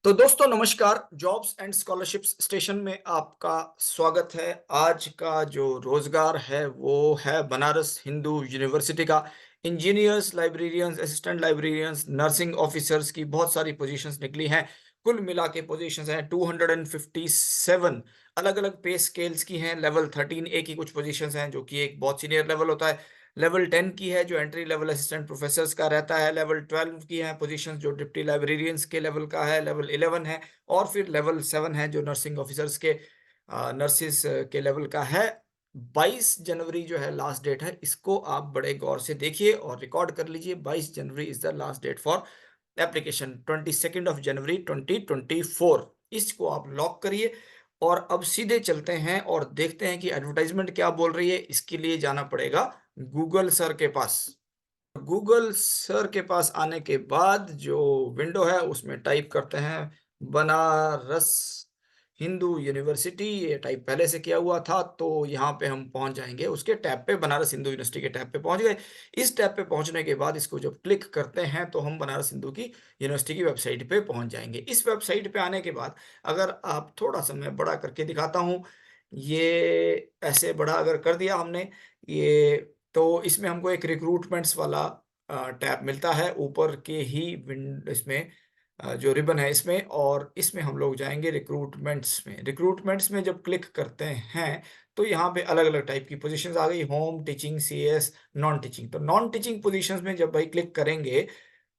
तो दोस्तों नमस्कार, जॉब्स एंड स्कॉलरशिप्स स्टेशन में आपका स्वागत है। आज का जो रोजगार है वो है बनारस हिंदू यूनिवर्सिटी का। Engineers, librarians, assistant librarians, nursing officers की बहुत सारी पोजीशंस निकली हैं। कुल मिला के पोजीशंस हैं 257। अलग अलग पे स्केल्स की हैं। लेवल 13A की कुछ पोजीशंस हैं जो कि एक बहुत सीनियर लेवल होता है। लेवल 10 की है जो एंट्री लेवल असिस्टेंट प्रोफेसर्स का रहता है। लेवल 12 की है पोजीशंस जो डिप्टी लाइब्रेरियंस के लेवल का है। लेवल 11 है और फिर लेवल 7 है जो नर्सिंग ऑफिसर्स के नर्सिस के लेवल का है। 22 जनवरी जो है लास्ट डेट है। इसको आप बड़े गौर से देखिए और रिकॉर्ड कर लीजिए। 22 January is the last date for application. 22 of January 2024 इसको आप लॉक करिए। और अब सीधे चलते हैं और देखते हैं कि एडवर्टाइजमेंट क्या बोल रही है। इसके लिए जाना पड़ेगा गूगल सर के पास। गूगल सर के पास आने के बाद जो विंडो है उसमें टाइप करते हैं बनारस हिंदू यूनिवर्सिटी। ये टाइप पहले से किया हुआ था तो यहाँ पे हम पहुंच जाएंगे उसके टैब पे। बनारस हिंदू यूनिवर्सिटी के टैब पे पहुंच गए। इस टैब पे पहुंचने के बाद इसको जब क्लिक करते हैं तो हम बनारस हिंदू की यूनिवर्सिटी की वेबसाइट पे पहुंच जाएंगे। इस वेबसाइट पे आने के बाद अगर आप थोड़ा सा मैं बड़ा करके दिखाता हूँ। ये ऐसे बड़ा अगर कर दिया हमने ये, तो इसमें हमको एक रिक्रूटमेंट्स वाला टैब मिलता है ऊपर के ही विंड इसमें जो रिबन है इसमें। और इसमें हम लोग जाएंगे रिक्रूटमेंट्स में। रिक्रूटमेंट्स में जब क्लिक करते हैं तो यहाँ पे अलग अलग टाइप की पोजीशंस आ गई। Home teaching, CS, non teaching. तो नॉन टीचिंग पोजीशंस में जब भाई क्लिक करेंगे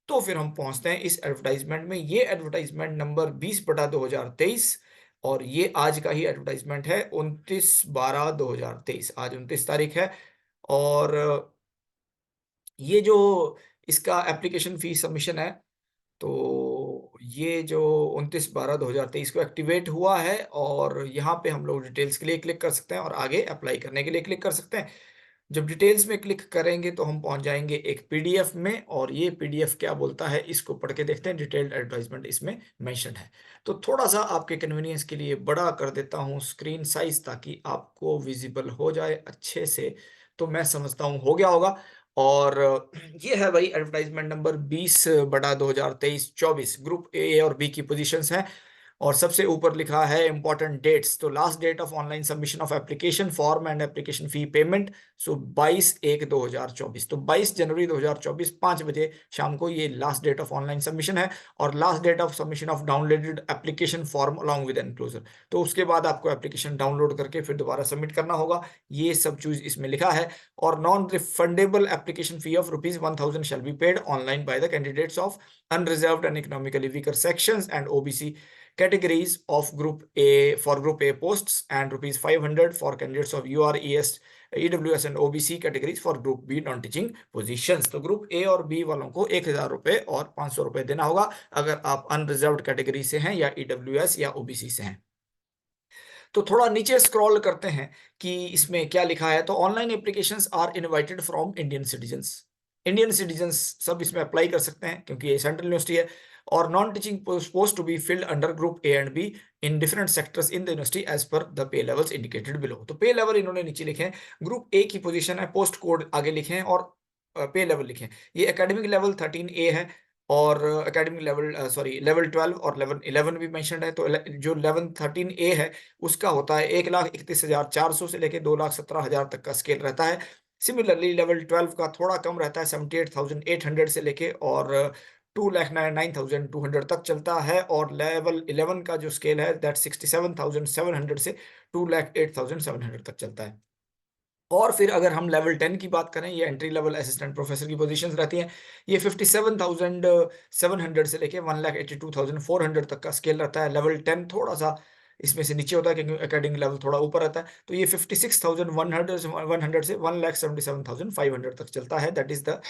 तो फिर हम पहुंचते हैं इस एडवर्टाइजमेंट में। ये एडवर्टाइजमेंट नंबर 20/2023 और ये आज का ही एडवर्टाइजमेंट है। 29/12/2023 आज 29 तारीख है। और ये जो इसका एप्लीकेशन फी सबमिशन है तो ये जो 29/12/2023 को एक्टिवेट हुआ है। और यहाँ पे हम लोग डिटेल्स के लिए क्लिक कर सकते हैं और आगे अप्लाई करने के लिए क्लिक कर सकते हैं। जब डिटेल्स में क्लिक करेंगे तो हम पहुंच जाएंगे एक पीडीएफ में और ये पीडीएफ क्या बोलता है इसको पढ़ के देखते हैं। डिटेल्ड एडवर्टाइजमेंट इसमें मेंशन है। तो थोड़ा सा आपके कन्वीनियंस के लिए बड़ा कर देता हूँ स्क्रीन साइज ताकि आपको विजिबल हो जाए अच्छे से। तो मैं समझता हूँ हो गया होगा। और ये है भाई एडवर्टाइजमेंट नंबर 20/2023-24। ग्रुप ए और बी की पोजीशंस हैं। और सबसे ऊपर लिखा है इंपॉर्टेंट डेट्स। तो last date of online submission of application form and application fee payment. So 22/1/2024। तो 22 जनवरी 2024 5 बजे शाम को ये last date of online submission है। और last date of submission of downloaded application form along with enclosure. तो उसके बाद आपको एप्लीकेशन डाउनलोड करके फिर दोबारा सबमिट करना होगा। ये सब चीज इसमें लिखा है। और non refundable application fee of ₹1000 shall be paid online by the candidates of unreserved and economically weaker sections and OBC categories of group A for group A posts and ₹500 for candidates of URES, EWS and OBC categories for group B non-teaching positions। तो group A और B वालों को ₹1000 और ₹500 देना होगा अगर आप unreserved category से हैं या EWS या OBC से हैं। तो थोड़ा नीचे स्क्रॉल करते हैं कि इसमें क्या लिखा है। तो online applications are invited from Indian citizens. Indian citizens सब इसमें अप्लाई कर सकते हैं क्योंकि ये सेंट्रल यूनिवर्सिटी है। और non teaching post to be filled under group A and B in different sectors in the university as per the pay levels indicated below. तो पे लेवल इन्होंने नीचे लिखे हैं। ग्रुप ए की पोजीशन है, post code आगे लिखे हैं और पे लेवल लिखे हैं। ये एकेडमिक लेवल 13A है। और एकेडमिक लेवल लेवल 12 और लेवल 11 भी मेंशन्ड है। तो जो लेवल 13A है उसका होता है 1,31,400 से लेके 2,17,000 तक का स्केल रहता है। सिमिलरली लेवल 12 का थोड़ा कम रहता है 78,800 से लेके और 2,99,200 तक चलता है। और लेवल 11 का जो स्केल है दैट 67,700 से 2,08,700 तक चलता है। और फिर अगर हम लेवल 10 की बात करें, ये एंट्री लेवल असिस्टेंट प्रोफेसर की पोजीशंस रहती हैं। ये 57,700 से लेके 1,82,400 तक का स्केल रहता है। लेवल 10 थोड़ा सा इसमें से नीचे होता है क्योंकि एकेडमिक लेवल थोड़ा ऊपर रहता है। तो ये 56,100 से 1,77,500 तक चलता है। That is the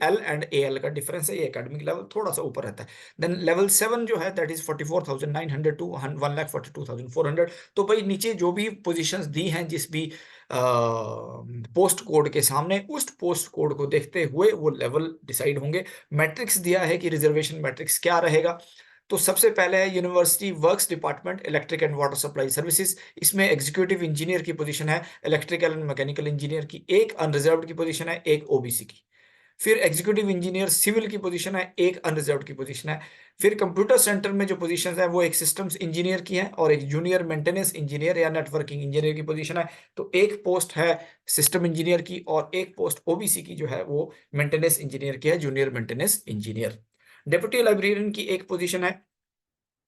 L and A L का डिफरेंस है। ये एकेडमिक लेवल थोड़ा सा ऊपर रहता है। देन लेवल 7 जो है दैट इज 44,900 टू 1,42,400। तो भाई नीचे जो भी पोजीशंस दी हैं जिस भी पोस्ट कोड के सामने, उस पोस्ट कोड को देखते हुए वो लेवल डिसाइड होंगे। मैट्रिक्स दिया है कि रिजर्वेशन मैट्रिक्स क्या रहेगा। तो सबसे पहले है university works department electric and water supply services. इसमें एग्जीक्यूटिव इंजीनियर की पोजीशन है। इलेक्ट्रिकल एंड मैकेनिकल इंजीनियर की एक अनरिजर्व्ड की पोजीशन है, एक ओबीसी की। फिर एग्जीक्यूटिव इंजीनियर सिविल की पोजीशन है, एक अनरिजर्व्ड की पोजीशन है। फिर कंप्यूटर सेंटर में जो पोजीशंस है वो एक सिस्टम्स इंजीनियर की है और एक जूनियर मेंटेनेंस इंजीनियर या नेटवर्किंग इंजीनियर की पोजीशन है। तो एक पोस्ट है सिस्टम इंजीनियर की और एक पोस्ट ओबीसी की जो है वो मेंटेनेंस इंजीनियर की है, junior maintenance engineer. Deputy librarian की एक पोजीशन है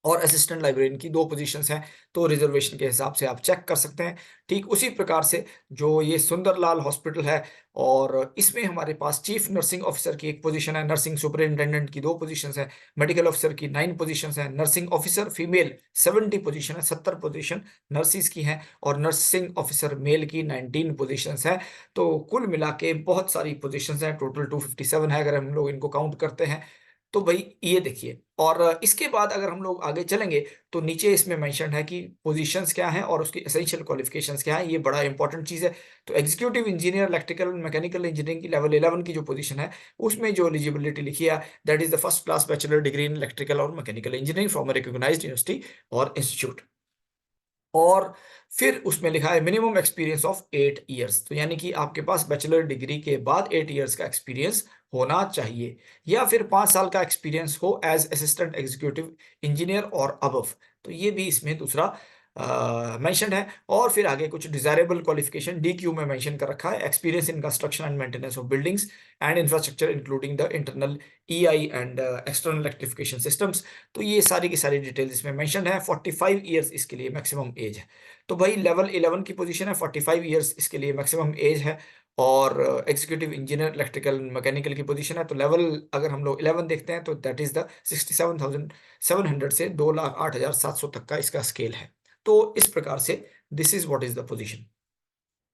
और असिस्टेंट लाइब्रेरियन की 2 पोजीशंस हैं, तो रिजर्वेशन के हिसाब से आप चेक कर सकते हैं। ठीक उसी प्रकार से जो ये सुंदरलाल हॉस्पिटल है और इसमें हमारे पास चीफ नर्सिंग ऑफिसर की एक पोजीशन है, नर्सिंग सुपरिटेंडेंट की 2 पोजीशंस हैं, मेडिकल ऑफिसर की 9 पोजीशंस हैं, नर्सिंग ऑफिसर फीमेल 70 पोजीशन है, 70 पोजीशन नर्सिस की हैं और नर्सिंग ऑफिसर मेल की 19 पोजीशंस हैं। तो कुल मिला के बहुत सारी पोजीशंस हैं, टोटल 257 है अगर हम लोग इनको काउंट करते हैं। तो भई ये देखिए और इसके बाद अगर हम लोग आगे चलेंगे तो नीचे इसमें मेंशन्ड है कि पोजीशंस क्या हैं और उसकी एसेंशियल क्वालिफिकेशंस क्या हैं, ये बड़ा इंपॉर्टेंट चीज़ है। तो executive engineer electrical and mechanical engineering की लेवल 11 की जो पोजीशन है, उसमें जो एलिजिबिलिटी लिखी है that is the first class bachelor degree in electrical और mechanical engineering from a recognised university और इंस्टीट्यूट। और फिर उसमें लिखा है मिनिमम एक्सपीरियंस ऑफ 8 इयर्स, तो यानी कि आपके पास बैचलर डिग्री के बाद 8 इयर्स का एक्सपीरियंस होना चाहिए या फिर 5 साल का एक्सपीरियंस हो एज असिस्टेंट एग्जीक्यूटिव इंजीनियर और अबव। तो ये भी इसमें दूसरा मेंशन है और फिर आगे कुछ डिजायरेबल क्वालिफिकेशन डीक्यू में मेंशन कर रखा है, experience in construction and maintenance of buildings and infrastructure including the internal EI and external electrification systems. तो ये सारी की सारी डिटेल्स इसमें मेंशन है। 45 इयर्स इसके लिए मैक्सिमम एज है। तो भाई लेवल 11 की पोजीशन है, 45 इयर्स इसके लिए मैक्सिमम एज है और एग्जीक्यूटिव इंजीनियर इलेक्ट्रिकल मैकेनिकल की पोजीशन है। तो लेवल अगर हम लोग 11 देखते हैं तो दैट इज द 67,700 से 2,08,700 तक का इसका स्केल है। तो इस प्रकार से this is what is the position.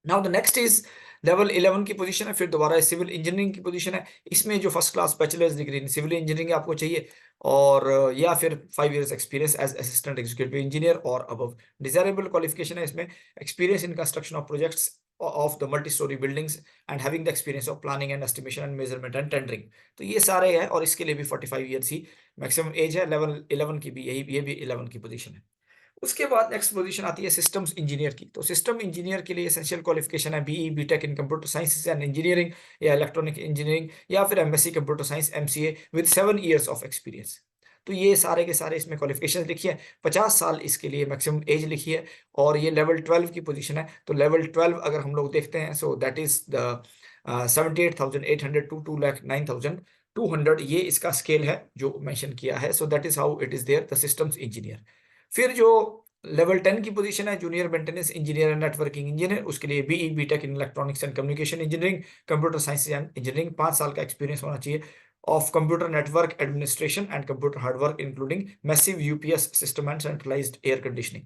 Now the next is level 11 की पोजीशन है, फिर दोबारा सिविल इंजीनियरिंग की पोजीशन है। इसमें जो first class bachelor's degree in civil engineering आपको चाहिए और या फिर 5 years experience as assistant executive engineer और अबव। डिजायरेबल क्वालिफिकेशन है इसमें experience in construction of projects of the multi storey buildings and having the experience of planning and estimation and measurement and tendering. तो ये सारे हैं और इसके लिए भी 45 इयर्स ही मैक्सिमम एज है। लेवल 11 की भी यही ये भी 11 की पोजीशन है। उसके बाद नेक्स्ट पोजीशन आती है सिस्टम्स इंजीनियर की। तो सिस्टम इंजीनियर के लिए एसेंशियल क्वालिफिकेशन है BE BTech in computer science and engineering या इलेक्ट्रॉनिक इंजीनियरिंग या फिर MSc computer science MCA with 7 years of experience. तो ये सारे के सारे इसमें क्वालिफिकेशन लिखी है। 50 साल इसके लिए मैक्सिमम एज लिखी है और ये लेवल 12 की पोजीशन है। तो लेवल 12 अगर हम लोग देखते हैं so that is the 78,800 to 2,09,200 ये इसका स्केल है जो मेंशन किया है। So that is how it is there the systems engineer. फिर जो लेवल 10 की पोजीशन है junior maintenance engineer and networking engineer, उसके लिए BE BTech in electronics and communication engineering computer science and engineering 5 साल का एक्सपीरियंस होना चाहिए of computer network administration and computer hardware including massive UPS system and centralised air conditioning.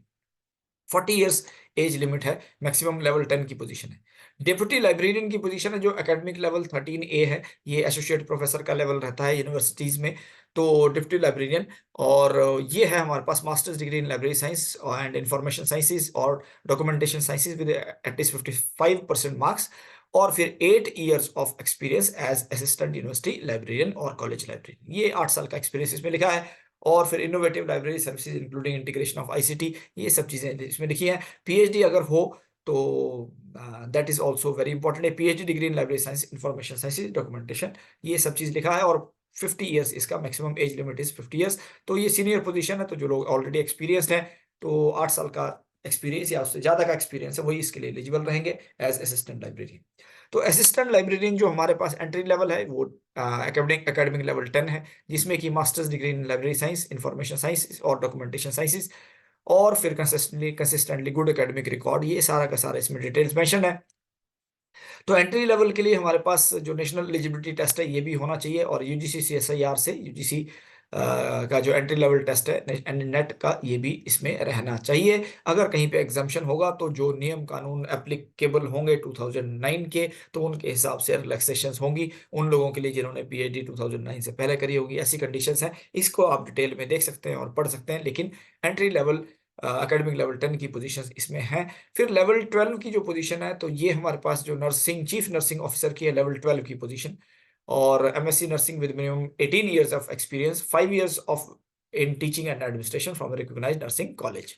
40 years age limit है, maximum level 10 की position है। Deputy librarian की position है जो एकेडमिक लेवल 13A है, ये एसोसिएट प्रोफेसर का लेवल रहता है यूनिवर्सिटीज में। तो डिप्टी लाइब्रेरियन और ये है हमारे पास masters degree in library science and information sciences और documentation sciences with at least 55% marks और फिर 8 years of experience as assistant university librarian और कॉलेज लाइब्रेरियन। ये 8 साल का एक्सपीरियंस इसमें लिखा है और फिर innovative library services including integration of ICT, ये सब चीजें इसमें लिखी हैं। पीएचडी अगर हो तो that is also very important है, PhD degree in library science information sciences documentation, ये सब चीज लिखा है और 50 इयर्स इसका maximum age limit is 50 years. तो ये सीनियर पोजीशन है, तो जो लोग ऑलरेडी एक्सपीरियंस्ड हैं तो 8 साल का एक्सपीरियंस या उससे ज्यादा का एक्सपीरियंस है वही इसके लिए एलिजिबल रहेंगे एज असिस्टेंट लाइब्रेरियन। तो असिस्टेंट लाइब्रेरियन जो हमारे पास एंट्री लेवल है वो एकेडमिक लेवल 10 है, जिसमें कि masters degree in library science information science और डॉक्यूमेंटेशन साइंसेज और फिर कंसिस्टेंटली गुड एकेडमिक रिकॉर्ड, ये सारा का सारा इसमें डिटेल्स मेंशन है। तो एंट्री लेवल के लिए हमारे पास जो नेशनल एलिजिबिलिटी टेस्ट है ये भी होना चाहिए और यूजीसी सीएसआईआर से यूजीसी का जो एंट्री लेवल टेस्ट है नेट का ये भी इसमें रहना चाहिए। अगर कहीं पे एग्जाम्पशन होगा तो जो नियम कानून एप्लीकेबल होंगे 2009 के तो उनके हिसाब से रिलैक्सेशंस होंगी उन लोगों के लिए जिन्होंने पीएचडी 2009 से पहले करी होगी, ऐसी कंडीशंस हैं। इसको आप डिटेल में देख सकते हैं और पढ़ सकते हैं, लेकिन एंट्री लेवल एकेडमिक लेवल 10 की पोजीशंस इसमें हैं। फिर लेवल 12 की जो पोजीशन है तो ये हमारे पास जो नर्सिंग चीफ नर्सिंग ऑफिसर की है लेवल 12 की पोजीशन और MSc nursing with minimum 18 years of experience 5 years of in teaching and administration from recognised nursing college.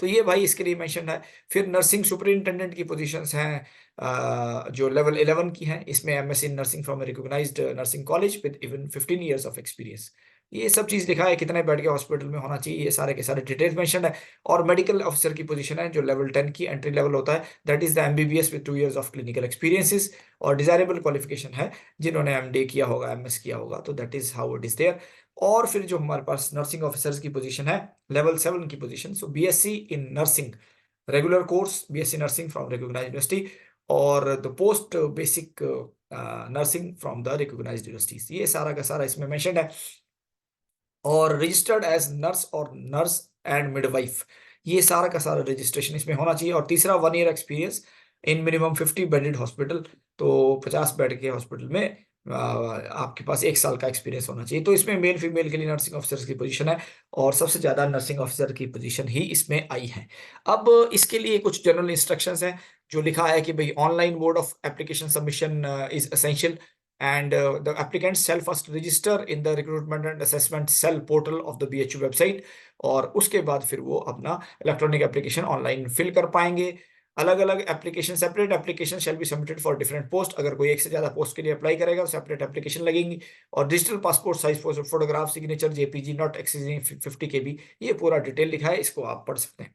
तो ये भाई इसके लिए मेंशन है। फिर नर्सिंग सुपरिटेंडेंट की पोजीशंस हैं जो लेवल 11 की हैं। इसमें MSc in nursing from a recognised nursing college with even 15 years of experience. ये सब चीज़ लिखा है, कितने बेड के हॉस्पिटल में होना चाहिए, ये सारे के सारे डिटेल्स मेंशन है। और मेडिकल ऑफिसर की पोजीशन है जो लेवल 10 की एंट्री लेवल होता है, that is the MBBS with 2 years of clinical experiences. और डिजायरेबल क्वालिफिकेशन है जिन्होंने एमडी किया होगा, एमएस किया होगा, तो that is how it is there. और फिर जो हमारे पास नर्सिंग ऑफिसर्स की पोजीशन है, लेवल 7 की position, so BSc in nursing regular course, BSc nursing from recognised university, और the post basic nursing from the recognised universities. ये सारा का सारा इसमें मेंशन है। और रजिस्टर्ड एज नर्स और नर्स एंड मिडवाइफ, ये सारा का सारा रजिस्ट्रेशन इसमें होना चाहिए। और तीसरा 1 year experience in minimum 50 bedded hospital, तो 50 बेड के हॉस्पिटल में आपके पास 1 साल का एक्सपीरियंस होना चाहिए। तो इसमें मेल फीमेल के लिए नर्सिंग ऑफिसर्स की पोजीशन है, और सबसे ज्यादा नर्सिंग ऑफिसर की पोजीशन ही इसमें आई है। अब इसके लिए कुछ जनरल इंस्ट्रक्शंस हैं जो लिखा है कि भाई online mode of application submission is essential, and the applicants shall first register in the recruitment and assessment cell portal of the BHU website, और उसके बाद फिर वो अपना इलेक्ट्रॉनिक एप्लीकेशन ऑनलाइन फिल कर पाएंगे। अलग अलग application, separate application shall be submitted for different post, अगर कोई एक से ज्यादा पोस्ट के लिए अप्लाई करेगा तो सेपरेट एप्लीकेशन लगेंगी। और digital passport size photograph signature JPG not exceeding 50 केबी, ये पूरा डिटेल लिखा है, इसको आप पढ़ सकते हैं।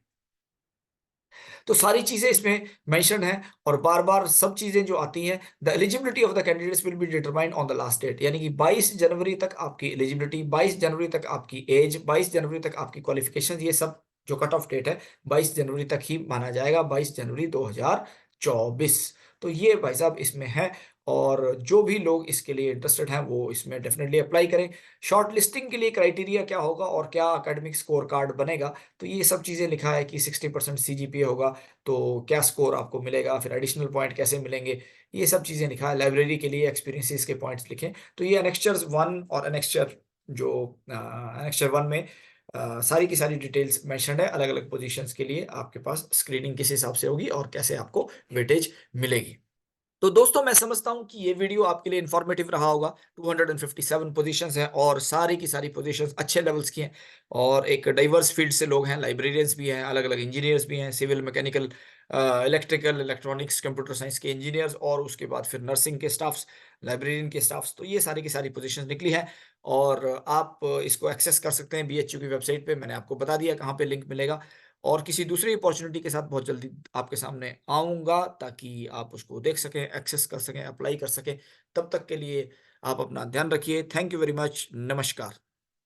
तो सारी चीजें इसमें मेंशन है, और बार बार सब चीजें जो आती हैं, the eligibility of the candidates will be determined on the last date, यानी कि 22 जनवरी तक आपकी एलिजिबिलिटी, 22 जनवरी तक आपकी एज, 22 जनवरी तक आपकी क्वालिफिकेशन, ये सब जो कट ऑफ डेट है 22 जनवरी तक ही माना जाएगा, 22 जनवरी 2024। तो ये भाई साहब इसमें है, और जो भी लोग इसके लिए इंटरेस्टेड हैं वो इसमें डेफिनेटली अप्लाई करें। शॉर्ट लिस्टिंग के लिए क्राइटेरिया क्या होगा और क्या एकेडमिक स्कोर कार्ड बनेगा, तो ये सब चीज़ें लिखा है कि 60% सीजीपीए होगा तो क्या स्कोर आपको मिलेगा, फिर एडिशनल पॉइंट कैसे मिलेंगे, ये सब चीज़ें लिखा है। लाइब्रेरी के लिए एक्सपीरियंसेस के पॉइंट्स लिखें। तो ये एनेक्स्चर 1 और एनेक्स्चर जो एनेक्स्चर 1 में सारी की सारी डिटेल्स मेंशन्ड है, अलग अलग पोजीशंस के लिए आपके पास स्क्रीनिंग किस हिसाब से होगी और कैसे आपको वेटेज मिलेगी। तो दोस्तों मैं समझता हूं कि ये वीडियो आपके लिए इंफॉर्मेटिव रहा होगा। 257 पोजीशंस हैं और सारी की सारी पोजीशंस अच्छे लेवल्स की हैं, और एक डाइवर्स फील्ड से लोग हैं, लाइब्रेरियंस भी हैं, अलग अलग इंजीनियर्स भी हैं, civil, mechanical, electrical, electronics, computer science के इंजीनियर्स, और उसके बाद फिर नर्सिंग के स्टाफ्स, लाइब्रेरियन के स्टाफ्स। तो ये सारी की सारी पोजीशंस निकली हैं, और आप इसको एक्सेस कर सकते हैं बीएचयू की वेबसाइट पे। मैंने आपको बता दिया कहाँ पे लिंक मिलेगा, और किसी दूसरी अपॉर्चुनिटी के साथ बहुत जल्दी आपके सामने आऊँगा ताकि आप उसको देख सकें, एक्सेस कर सकें, अप्लाई कर सकें। तब तक के लिए आप अपना ध्यान रखिए। Thank you very much. नमस्कार।